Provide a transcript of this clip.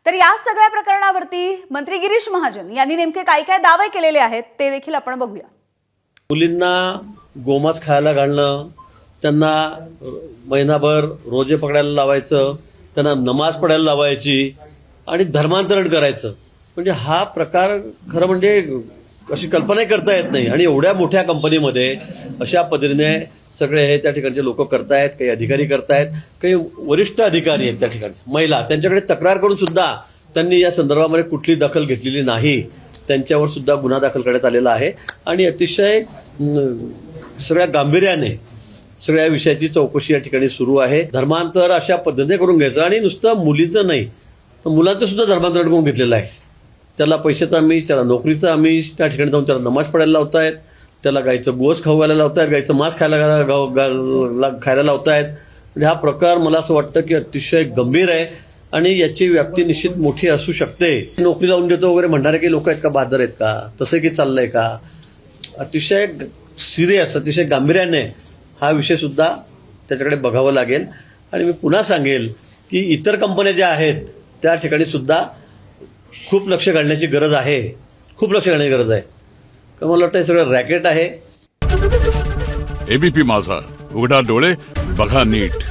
तर या सगळ्या प्रकरणावरती मंत्री गिरीश महाजन यांनी नेमके काय काय दावे केलेले आहेत ते देखील आपण बघूया। मुलींना गोमांस खायला घालणं, त्यांना महिनाभर रोजे पकडायला लावायचं, त्यांना नमाज पडायला लावायची आणि धर्मांतरण करायचं, म्हणजे हा प्रकार खरं म्हणजे अशी कल्पनाही करता येत नाही। आणि एवढ्या मोठ्या कंपनीमध्ये अशा पद्धतीने सगळे हे त्या ठिकाणचे लोक करतायत, काही अधिकारी करतायत, काही वरिष्ठ अधिकारी आहेत त्या ठिकाणी महिला, त्यांच्याकडे तक्रार करून सुद्धा त्यांनी या संदर्भामध्ये कुठली दखल घेतलेली नाही। त्यांच्यावर सुद्धा गुन्हा दाखल करण्यात आलेला आहे आणि अतिशय सगळ्या गांभीर्याने सगळ्या विषयाची चौकशी या ठिकाणी सुरू आहे। धर्मांतर अशा पद्धतीने करून घ्यायचं आणि नुसतं मुलीचं नाही तर मुलांचं सुद्धा धर्मांतरण करून घेतलेलं आहे। त्याला पैशाचं आमिष, त्याला नोकरीचं आमिष, त्या ठिकाणी जाऊन त्याला नमाज पडायला लावतायत, त्याला गाईचं गोस खायला लावतायत, गाईचं मांस खायला लावतायत। म्हणजे हा प्रकार मला असं वाटतं की अतिशय गंभीर आहे आणि याची व्याप्ती निश्चित मोठी असू शकते। नोकरी लावून देतो वगैरे म्हणणारे काही लोक आहेत का, बहादर आहेत का, तसं की चाललंय का? अतिशय सिरियस, अतिशय गांभीर्याने हा विषय सुद्धा त्याच्याकडे बघावं लागेल। आणि मी पुन्हा सांगेल की इतर कंपन्या ज्या आहेत त्या ठिकाणी सुद्धा खूप लक्ष घालण्याची गरज आहे, खूप लक्ष घालण्याची गरज आहे। कारण मला वाटतं हे सगळं रॅकेट आहे। एबीपी माझा, उघडा डोळे बघा नीट।